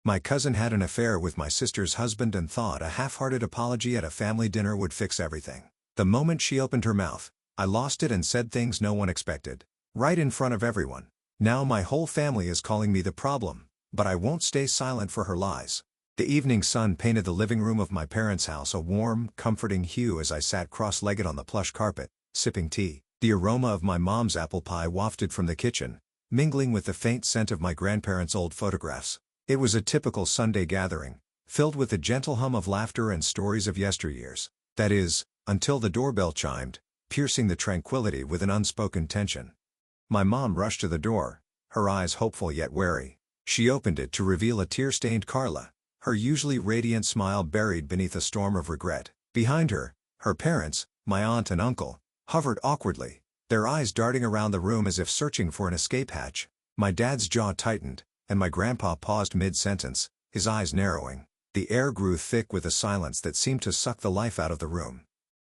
My cousin had an affair with my sister's husband and thought a half-hearted apology at a family dinner would fix everything. The moment she opened her mouth, I lost it and said things no one expected. Right in front of everyone. Now my whole family is calling me the problem, but I won't stay silent for her lies. The evening sun painted the living room of my parents' house a warm, comforting hue as I sat cross-legged on the plush carpet, sipping tea. The aroma of my mom's apple pie wafted from the kitchen, mingling with the faint scent of my grandparents' old photographs. It was a typical Sunday gathering, filled with the gentle hum of laughter and stories of yesteryears. That is, until the doorbell chimed, piercing the tranquility with an unspoken tension. My mom rushed to the door, her eyes hopeful yet wary. She opened it to reveal a tear-stained Carla, her usually radiant smile buried beneath a storm of regret. Behind her, her parents, my aunt and uncle, hovered awkwardly, their eyes darting around the room as if searching for an escape hatch. My dad's jaw tightened, and my grandpa paused mid-sentence, his eyes narrowing. The air grew thick with a silence that seemed to suck the life out of the room.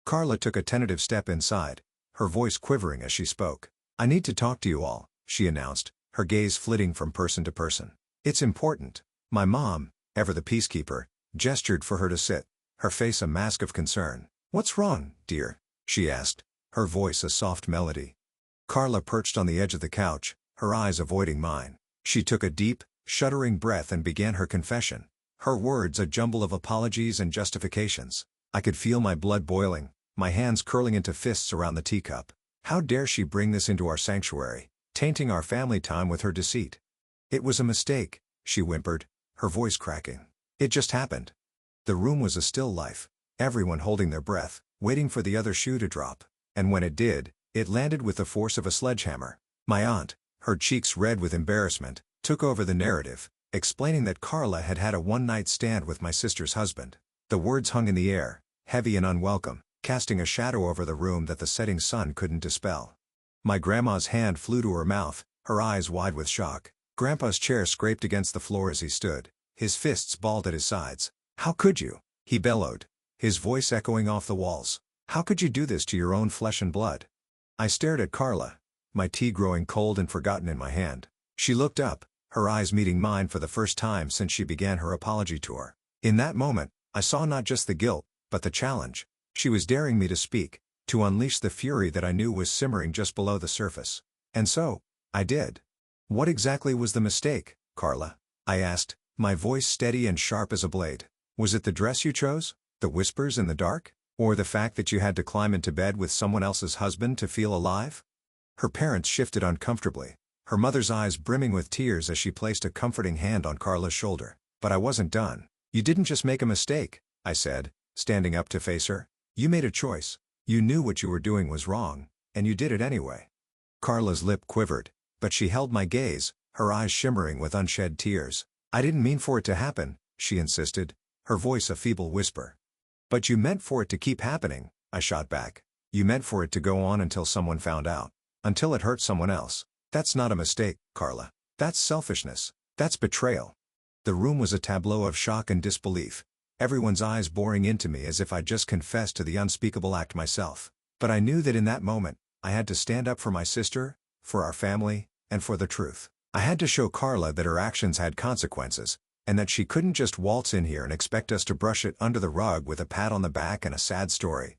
Carla took a tentative step inside, her voice quivering as she spoke. "I need to talk to you all," she announced, her gaze flitting from person to person. "It's important." My mom, ever the peacekeeper, gestured for her to sit, her face a mask of concern. "What's wrong, dear?" she asked, her voice a soft melody. Carla perched on the edge of the couch, her eyes avoiding mine. She took a deep, shuddering breath and began her confession, her words a jumble of apologies and justifications. I could feel my blood boiling, my hands curling into fists around the teacup. How dare she bring this into our sanctuary, tainting our family time with her deceit? "It was a mistake," she whimpered, her voice cracking. "It just happened." The room was a still life, everyone holding their breath, waiting for the other shoe to drop. And when it did, it landed with the force of a sledgehammer. My aunt, her cheeks red with embarrassment, took over the narrative, explaining that Carla had had a one-night stand with my sister's husband. The words hung in the air, heavy and unwelcome, casting a shadow over the room that the setting sun couldn't dispel. My grandma's hand flew to her mouth, her eyes wide with shock. Grandpa's chair scraped against the floor as he stood, his fists balled at his sides. "How could you?" he bellowed, his voice echoing off the walls. "How could you do this to your own flesh and blood?" I stared at Carla, my tea growing cold and forgotten in my hand. She looked up, her eyes meeting mine for the first time since she began her apology tour. In that moment, I saw not just the guilt, but the challenge. She was daring me to speak, to unleash the fury that I knew was simmering just below the surface. And so, I did. "What exactly was the mistake, Carla?" I asked, my voice steady and sharp as a blade. "Was it the dress you chose? The whispers in the dark? Or the fact that you had to climb into bed with someone else's husband to feel alive?" Her parents shifted uncomfortably, her mother's eyes brimming with tears as she placed a comforting hand on Carla's shoulder. But I wasn't done. "You didn't just make a mistake," I said, standing up to face her. "You made a choice. You knew what you were doing was wrong, and you did it anyway." Carla's lip quivered, but she held my gaze, her eyes shimmering with unshed tears. "I didn't mean for it to happen," she insisted, her voice a feeble whisper. "But you meant for it to keep happening," I shot back. "You meant for it to go on until someone found out. Until it hurt someone else. That's not a mistake, Carla. That's selfishness. That's betrayal." The room was a tableau of shock and disbelief, everyone's eyes boring into me as if I'd just confessed to the unspeakable act myself. But I knew that in that moment, I had to stand up for my sister, for our family, and for the truth. I had to show Carla that her actions had consequences, and that she couldn't just waltz in here and expect us to brush it under the rug with a pat on the back and a sad story.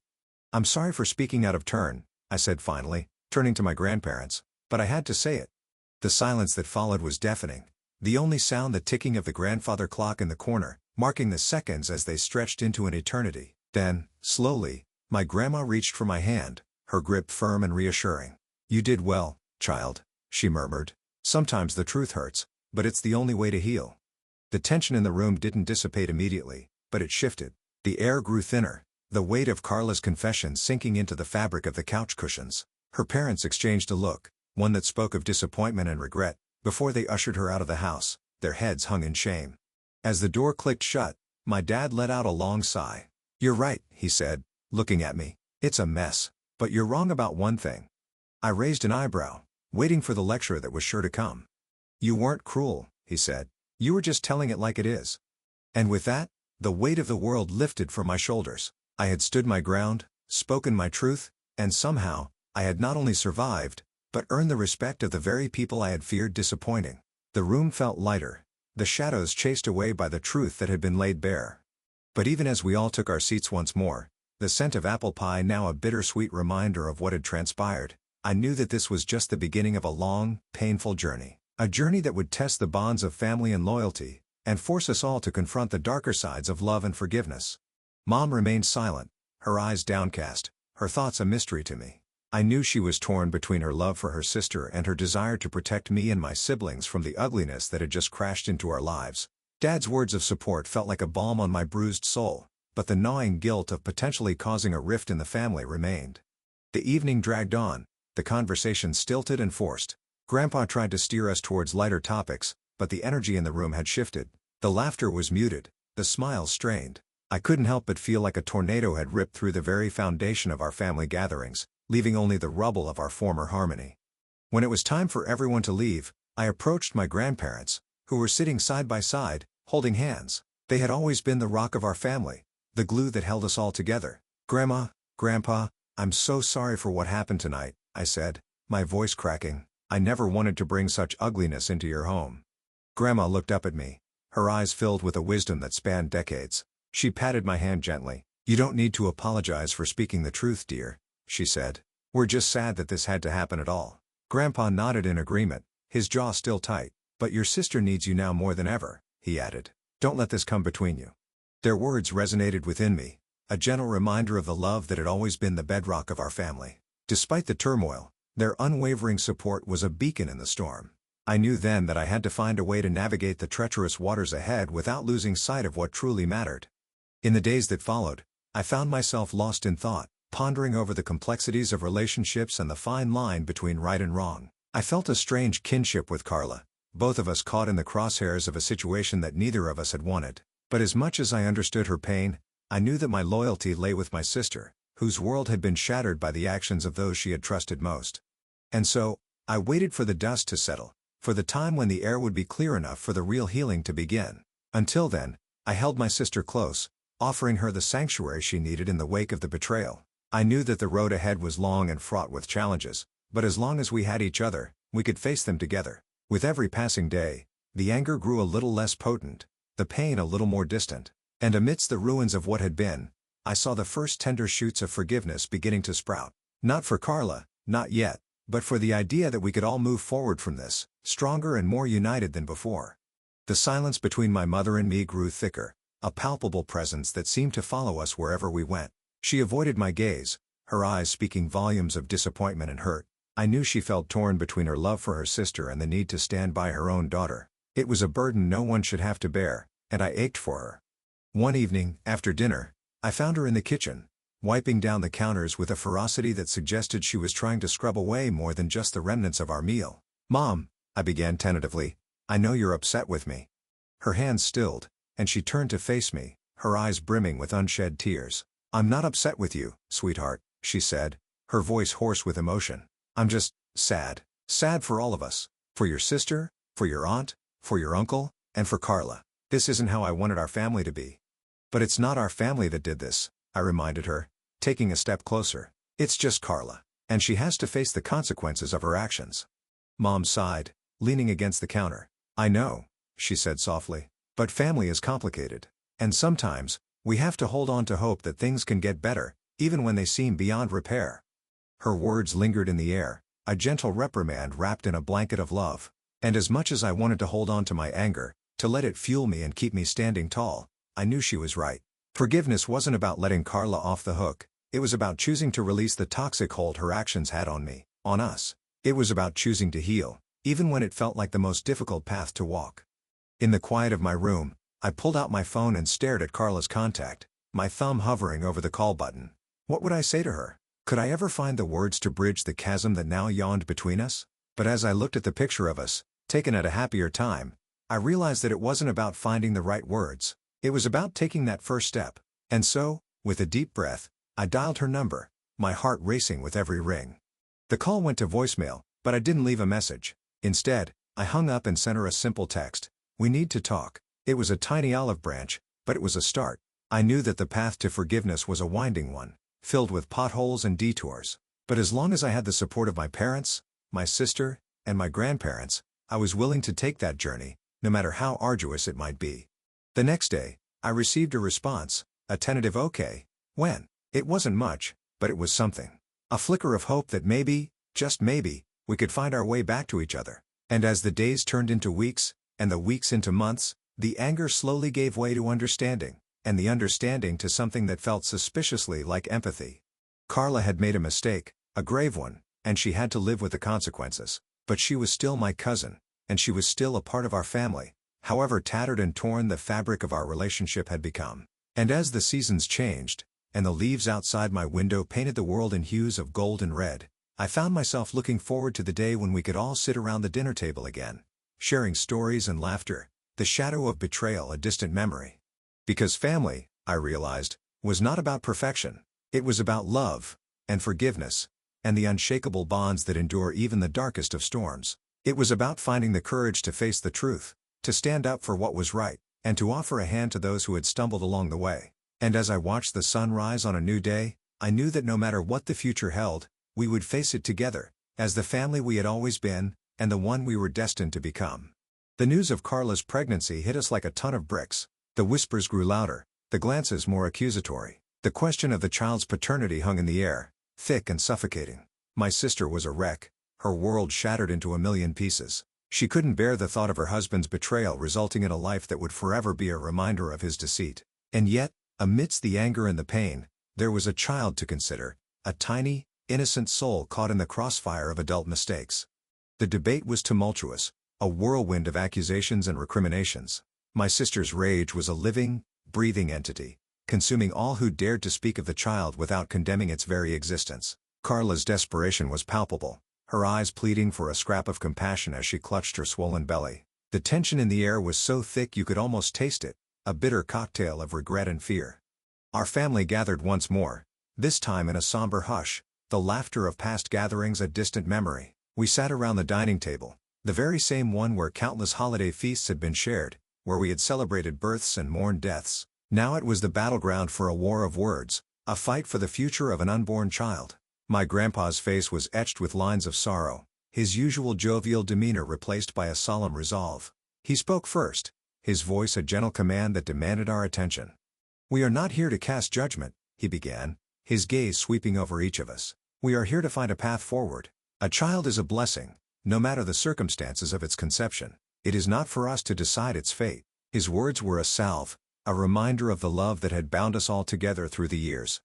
"I'm sorry for speaking out of turn," I said finally, turning to my grandparents, "but I had to say it." The silence that followed was deafening, the only sound the ticking of the grandfather clock in the corner, marking the seconds as they stretched into an eternity. Then, slowly, my grandma reached for my hand, her grip firm and reassuring. "You did well, child," she murmured. "Sometimes the truth hurts, but it's the only way to heal." The tension in the room didn't dissipate immediately, but it shifted. The air grew thinner, the weight of Carla's confession sinking into the fabric of the couch cushions. Her parents exchanged a look, one that spoke of disappointment and regret, before they ushered her out of the house, their heads hung in shame. As the door clicked shut, my dad let out a long sigh. "You're right," he said, looking at me. "It's a mess. But you're wrong about one thing." I raised an eyebrow, waiting for the lecture that was sure to come. "You weren't cruel," he said. "You were just telling it like it is." And with that, the weight of the world lifted from my shoulders. I had stood my ground, spoken my truth, and somehow, I had not only survived, but earned the respect of the very people I had feared disappointing. The room felt lighter, the shadows chased away by the truth that had been laid bare. But even as we all took our seats once more, the scent of apple pie now a bittersweet reminder of what had transpired, I knew that this was just the beginning of a long, painful journey. A journey that would test the bonds of family and loyalty, and force us all to confront the darker sides of love and forgiveness. Mom remained silent, her eyes downcast, her thoughts a mystery to me. I knew she was torn between her love for her sister and her desire to protect me and my siblings from the ugliness that had just crashed into our lives. Dad's words of support felt like a balm on my bruised soul, but the gnawing guilt of potentially causing a rift in the family remained. The evening dragged on, the conversation stilted and forced. Grandpa tried to steer us towards lighter topics, but the energy in the room had shifted. The laughter was muted, the smiles strained. I couldn't help but feel like a tornado had ripped through the very foundation of our family gatherings, leaving only the rubble of our former harmony. When it was time for everyone to leave, I approached my grandparents, who were sitting side by side, holding hands. They had always been the rock of our family, the glue that held us all together. "Grandma, Grandpa, I'm so sorry for what happened tonight," I said, my voice cracking. "I never wanted to bring such ugliness into your home." Grandma looked up at me, her eyes filled with a wisdom that spanned decades. She patted my hand gently. "You don't need to apologize for speaking the truth, dear," she said. "We're just sad that this had to happen at all." Grandpa nodded in agreement, his jaw still tight. "But your sister needs you now more than ever," he added. "Don't let this come between you." Their words resonated within me, a gentle reminder of the love that had always been the bedrock of our family. Despite the turmoil, their unwavering support was a beacon in the storm. I knew then that I had to find a way to navigate the treacherous waters ahead without losing sight of what truly mattered. In the days that followed, I found myself lost in thought, pondering over the complexities of relationships and the fine line between right and wrong. I felt a strange kinship with Carla, both of us caught in the crosshairs of a situation that neither of us had wanted. But as much as I understood her pain, I knew that my loyalty lay with my sister, whose world had been shattered by the actions of those she had trusted most. And so, I waited for the dust to settle, for the time when the air would be clear enough for the real healing to begin. Until then, I held my sister close, offering her the sanctuary she needed in the wake of the betrayal. I knew that the road ahead was long and fraught with challenges, but as long as we had each other, we could face them together. With every passing day, the anger grew a little less potent, the pain a little more distant, and amidst the ruins of what had been, I saw the first tender shoots of forgiveness beginning to sprout. Not for Carla, not yet, but for the idea that we could all move forward from this, stronger and more united than before. The silence between my mother and me grew thicker, a palpable presence that seemed to follow us wherever we went. She avoided my gaze, her eyes speaking volumes of disappointment and hurt. I knew she felt torn between her love for her sister and the need to stand by her own daughter. It was a burden no one should have to bear, and I ached for her. One evening, after dinner, I found her in the kitchen, wiping down the counters with a ferocity that suggested she was trying to scrub away more than just the remnants of our meal. "Mom," I began tentatively, "I know you're upset with me." Her hands stilled, and she turned to face me, her eyes brimming with unshed tears. "I'm not upset with you, sweetheart," she said, her voice hoarse with emotion. "I'm just sad. Sad for all of us. For your sister, for your aunt, for your uncle, and for Carla. This isn't how I wanted our family to be." "But it's not our family that did this," I reminded her, taking a step closer. "It's just Carla, and she has to face the consequences of her actions." Mom sighed, leaning against the counter. "I know," she said softly, "but family is complicated. And sometimes, we have to hold on to hope that things can get better, even when they seem beyond repair." Her words lingered in the air, a gentle reprimand wrapped in a blanket of love. And as much as I wanted to hold on to my anger, to let it fuel me and keep me standing tall, I knew she was right. Forgiveness wasn't about letting Carla off the hook, it was about choosing to release the toxic hold her actions had on me, on us. It was about choosing to heal, even when it felt like the most difficult path to walk. In the quiet of my room, I pulled out my phone and stared at Carla's contact, my thumb hovering over the call button. What would I say to her? Could I ever find the words to bridge the chasm that now yawned between us? But as I looked at the picture of us, taken at a happier time, I realized that it wasn't about finding the right words. It was about taking that first step. And so, with a deep breath, I dialed her number, my heart racing with every ring. The call went to voicemail, but I didn't leave a message. Instead, I hung up and sent her a simple text. "We need to talk." It was a tiny olive branch, but it was a start. I knew that the path to forgiveness was a winding one, filled with potholes and detours. But as long as I had the support of my parents, my sister, and my grandparents, I was willing to take that journey, no matter how arduous it might be. The next day, I received a response, a tentative okay. When? It wasn't much, but it was something. A flicker of hope that maybe, just maybe, we could find our way back to each other. And as the days turned into weeks, and the weeks into months, the anger slowly gave way to understanding, and the understanding to something that felt suspiciously like empathy. Carla had made a mistake, a grave one, and she had to live with the consequences. But she was still my cousin, and she was still a part of our family, however tattered and torn the fabric of our relationship had become. And as the seasons changed, and the leaves outside my window painted the world in hues of gold and red, I found myself looking forward to the day when we could all sit around the dinner table again, sharing stories and laughter, the shadow of betrayal a distant memory. Because family, I realized, was not about perfection. It was about love, and forgiveness, and the unshakable bonds that endure even the darkest of storms. It was about finding the courage to face the truth, to stand up for what was right, and to offer a hand to those who had stumbled along the way. And as I watched the sun rise on a new day, I knew that no matter what the future held, we would face it together, as the family we had always been, and the one we were destined to become. The news of Carla's pregnancy hit us like a ton of bricks. The whispers grew louder, the glances more accusatory. The question of the child's paternity hung in the air, thick and suffocating. My sister was a wreck, her world shattered into a million pieces. She couldn't bear the thought of her husband's betrayal resulting in a life that would forever be a reminder of his deceit. And yet, amidst the anger and the pain, there was a child to consider, a tiny, innocent soul caught in the crossfire of adult mistakes. The debate was tumultuous, a whirlwind of accusations and recriminations. My sister's rage was a living, breathing entity, consuming all who dared to speak of the child without condemning its very existence. Carla's desperation was palpable, her eyes pleading for a scrap of compassion as she clutched her swollen belly. The tension in the air was so thick you could almost taste it, a bitter cocktail of regret and fear. Our family gathered once more, this time in a somber hush, the laughter of past gatherings a distant memory. We sat around the dining table, the very same one where countless holiday feasts had been shared, where we had celebrated births and mourned deaths. Now it was the battleground for a war of words, a fight for the future of an unborn child. My grandpa's face was etched with lines of sorrow, his usual jovial demeanor replaced by a solemn resolve. He spoke first, his voice a gentle command that demanded our attention. "We are not here to cast judgment," he began, his gaze sweeping over each of us. "We are here to find a path forward. A child is a blessing, no matter the circumstances of its conception. It is not for us to decide its fate." His words were a salve, a reminder of the love that had bound us all together through the years.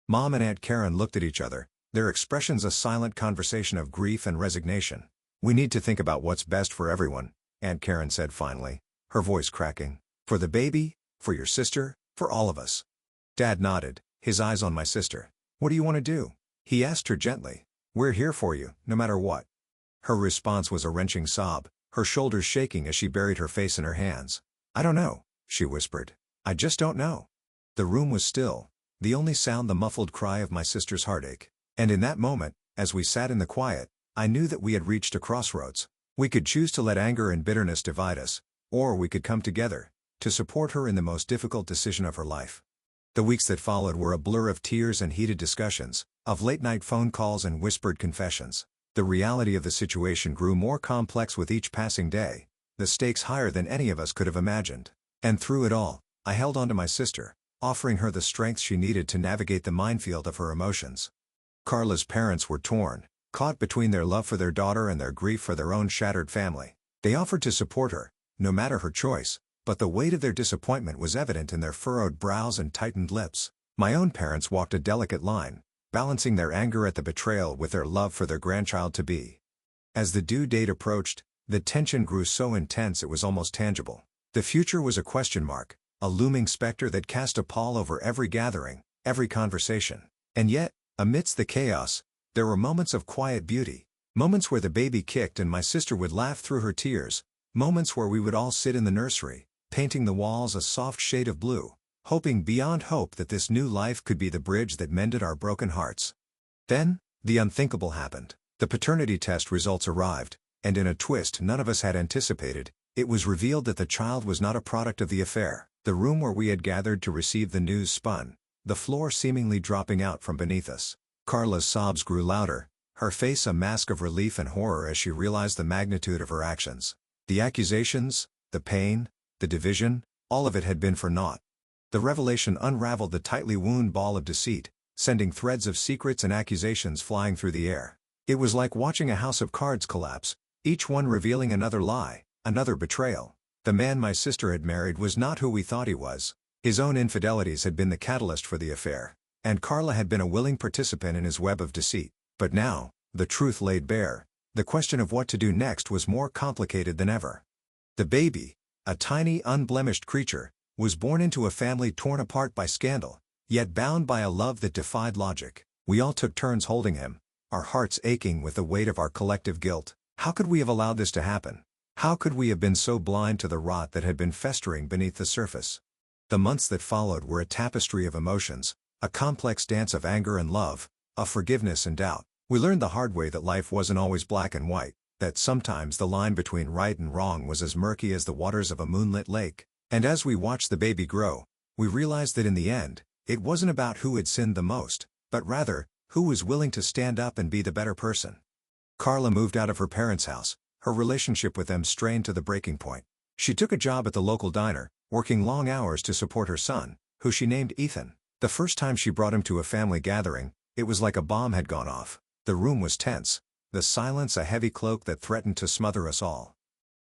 Mom and Aunt Karen looked at each other, their expressions a silent conversation of grief and resignation. "We need to think about what's best for everyone," Aunt Karen said finally, her voice cracking. "For the baby, for your sister, for all of us." Dad nodded, his eyes on my sister. "What do you want to do?" he asked her gently. "We're here for you, no matter what." Her response was a wrenching sob, her shoulders shaking as she buried her face in her hands. "I don't know," she whispered. "I just don't know." The room was still, the only sound the muffled cry of my sister's heartache. And in that moment, as we sat in the quiet, I knew that we had reached a crossroads. We could choose to let anger and bitterness divide us, or we could come together, to support her in the most difficult decision of her life. The weeks that followed were a blur of tears and heated discussions, of late-night phone calls and whispered confessions. The reality of the situation grew more complex with each passing day, the stakes higher than any of us could have imagined. And through it all, I held on to my sister, offering her the strength she needed to navigate the minefield of her emotions. Carla's parents were torn, caught between their love for their daughter and their grief for their own shattered family. They offered to support her, no matter her choice, but the weight of their disappointment was evident in their furrowed brows and tightened lips. My own parents walked a delicate line, balancing their anger at the betrayal with their love for their grandchild-to-be. As the due date approached, the tension grew so intense it was almost tangible. The future was a question mark, a looming specter that cast a pall over every gathering, every conversation. And yet, amidst the chaos, there were moments of quiet beauty, moments where the baby kicked and my sister would laugh through her tears, moments where we would all sit in the nursery, painting the walls a soft shade of blue, hoping beyond hope that this new life could be the bridge that mended our broken hearts. Then, the unthinkable happened. The paternity test results arrived, and in a twist none of us had anticipated, it was revealed that the child was not a product of the affair. The room where we had gathered to receive the news spun, the floor seemingly dropping out from beneath us. Carla's sobs grew louder, her face a mask of relief and horror as she realized the magnitude of her actions. The accusations, The pain, the division, all of it had been for naught. The revelation unraveled the tightly wound ball of deceit, sending threads of secrets and accusations flying through the air. It was like watching a house of cards collapse, each one revealing another lie, another betrayal. The man my sister had married was not who we thought he was. His own infidelities had been the catalyst for the affair, and Carla had been a willing participant in his web of deceit. But now, the truth laid bare. The question of what to do next was more complicated than ever. The baby, a tiny unblemished creature, was born into a family torn apart by scandal, yet bound by a love that defied logic. We all took turns holding him, our hearts aching with the weight of our collective guilt. How could we have allowed this to happen? How could we have been so blind to the rot that had been festering beneath the surface? The months that followed were a tapestry of emotions, a complex dance of anger and love, of forgiveness and doubt. We learned the hard way that life wasn't always black and white, that sometimes the line between right and wrong was as murky as the waters of a moonlit lake. And as we watched the baby grow, we realized that in the end, it wasn't about who had sinned the most, but rather, who was willing to stand up and be the better person. Carla moved out of her parents' house, her relationship with them strained to the breaking point. She took a job at the local diner, working long hours to support her son, who she named Ethan. The first time she brought him to a family gathering, it was like a bomb had gone off. The room was tense, the silence a heavy cloak that threatened to smother us all.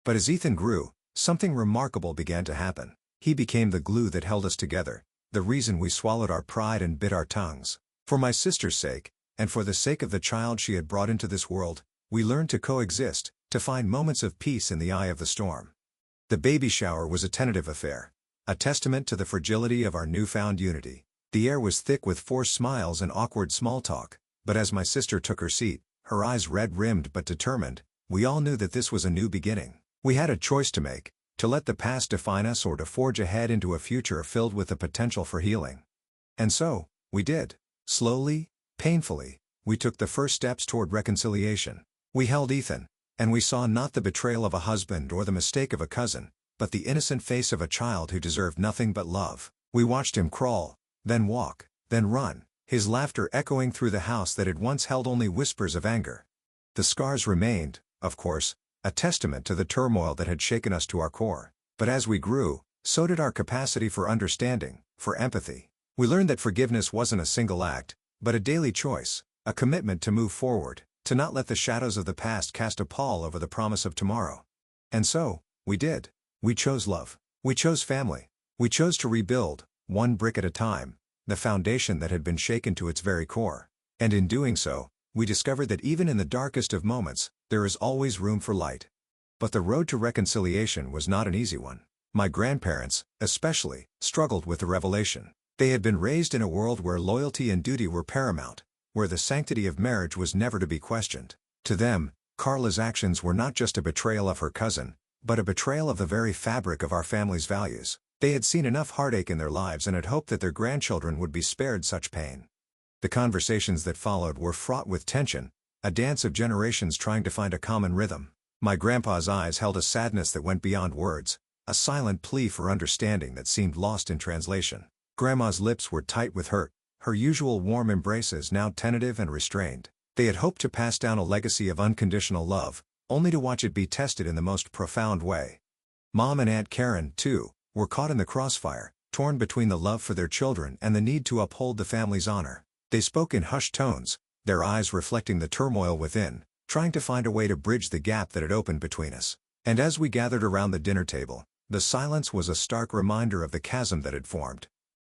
But as Ethan grew, something remarkable began to happen. He became the glue that held us together, the reason we swallowed our pride and bit our tongues. For my sister's sake, and for the sake of the child she had brought into this world, we learned to coexist, to find moments of peace in the eye of the storm. The baby shower was a tentative affair, a testament to the fragility of our newfound unity. The air was thick with forced smiles and awkward small talk, but as my sister took her seat, her eyes red-rimmed but determined, we all knew that this was a new beginning. We had a choice to make, to let the past define us or to forge ahead into a future filled with the potential for healing. And so, we did. Slowly, painfully, we took the first steps toward reconciliation. We held Ethan, and we saw not the betrayal of a husband or the mistake of a cousin, but the innocent face of a child who deserved nothing but love. We watched him crawl, then walk, then run, his laughter echoing through the house that had once held only whispers of anger. The scars remained, of course, a testament to the turmoil that had shaken us to our core. But as we grew, so did our capacity for understanding, for empathy. We learned that forgiveness wasn't a single act, but a daily choice, a commitment to move forward, to not let the shadows of the past cast a pall over the promise of tomorrow. And so, we did. We chose love. We chose family. We chose to rebuild, one brick at a time, the foundation that had been shaken to its very core. And in doing so, we discovered that even in the darkest of moments, there is always room for light. But the road to reconciliation was not an easy one. My grandparents, especially, struggled with the revelation. They had been raised in a world where loyalty and duty were paramount, where the sanctity of marriage was never to be questioned. To them, Carla's actions were not just a betrayal of her cousin, but a betrayal of the very fabric of our family's values. They had seen enough heartache in their lives and had hoped that their grandchildren would be spared such pain. The conversations that followed were fraught with tension, a dance of generations trying to find a common rhythm. My grandpa's eyes held a sadness that went beyond words, a silent plea for understanding that seemed lost in translation. Grandma's lips were tight with hurt, her usual warm embraces now tentative and restrained. They had hoped to pass down a legacy of unconditional love, only to watch it be tested in the most profound way. Mom and Aunt Karen, too, were caught in the crossfire, torn between the love for their children and the need to uphold the family's honor. They spoke in hushed tones, their eyes reflecting the turmoil within, trying to find a way to bridge the gap that had opened between us. And as we gathered around the dinner table, the silence was a stark reminder of the chasm that had formed.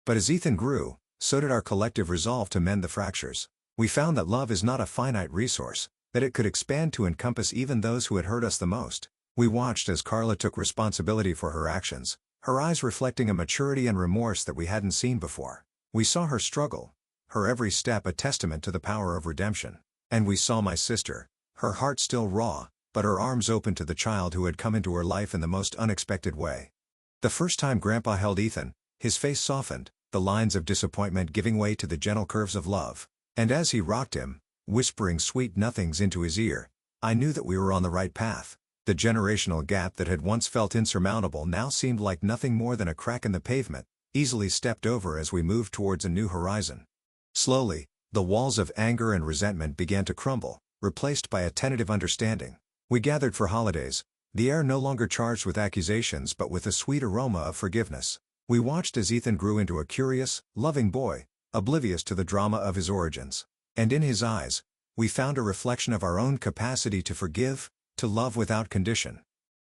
But as Ethan grew, so did our collective resolve to mend the fractures. We found that love is not a finite resource, that it could expand to encompass even those who had hurt us the most. We watched as Carla took responsibility for her actions, her eyes reflecting a maturity and remorse that we hadn't seen before. We saw her struggle, her every step a testament to the power of redemption. And we saw my sister, her heart still raw, but her arms open to the child who had come into her life in the most unexpected way. The first time Grandpa held Ethan, his face softened, the lines of disappointment giving way to the gentle curves of love. And as he rocked him, whispering sweet nothings into his ear, I knew that we were on the right path. The generational gap that had once felt insurmountable now seemed like nothing more than a crack in the pavement, easily stepped over as we moved towards a new horizon. Slowly, the walls of anger and resentment began to crumble, replaced by a tentative understanding. We gathered for holidays, the air no longer charged with accusations but with the sweet aroma of forgiveness. We watched as Ethan grew into a curious, loving boy, oblivious to the drama of his origins. And in his eyes, we found a reflection of our own capacity to forgive, to love without condition.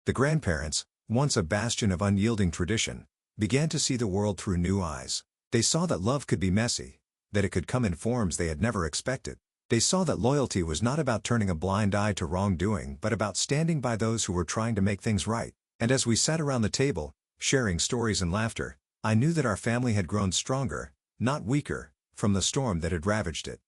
The grandparents, once a bastion of unyielding tradition, began to see the world through new eyes. They saw that love could be messy, that it could come in forms they had never expected. They saw that loyalty was not about turning a blind eye to wrongdoing but about standing by those who were trying to make things right. And as we sat around the table, sharing stories and laughter, I knew that our family had grown stronger, not weaker, from the storm that had ravaged it.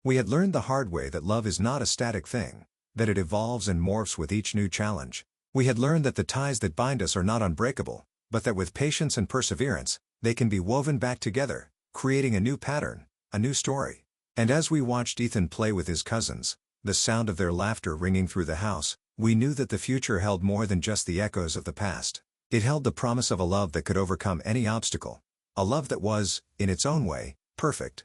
We had learned the hard way that love is not a static thing, that it evolves and morphs with each new challenge. We had learned that the ties that bind us are not unbreakable, but that with patience and perseverance, they can be woven back together, creating a new pattern, a new story. And as we watched Ethan play with his cousins, the sound of their laughter ringing through the house, we knew that the future held more than just the echoes of the past. It held the promise of a love that could overcome any obstacle, a love that was, in its own way, perfect.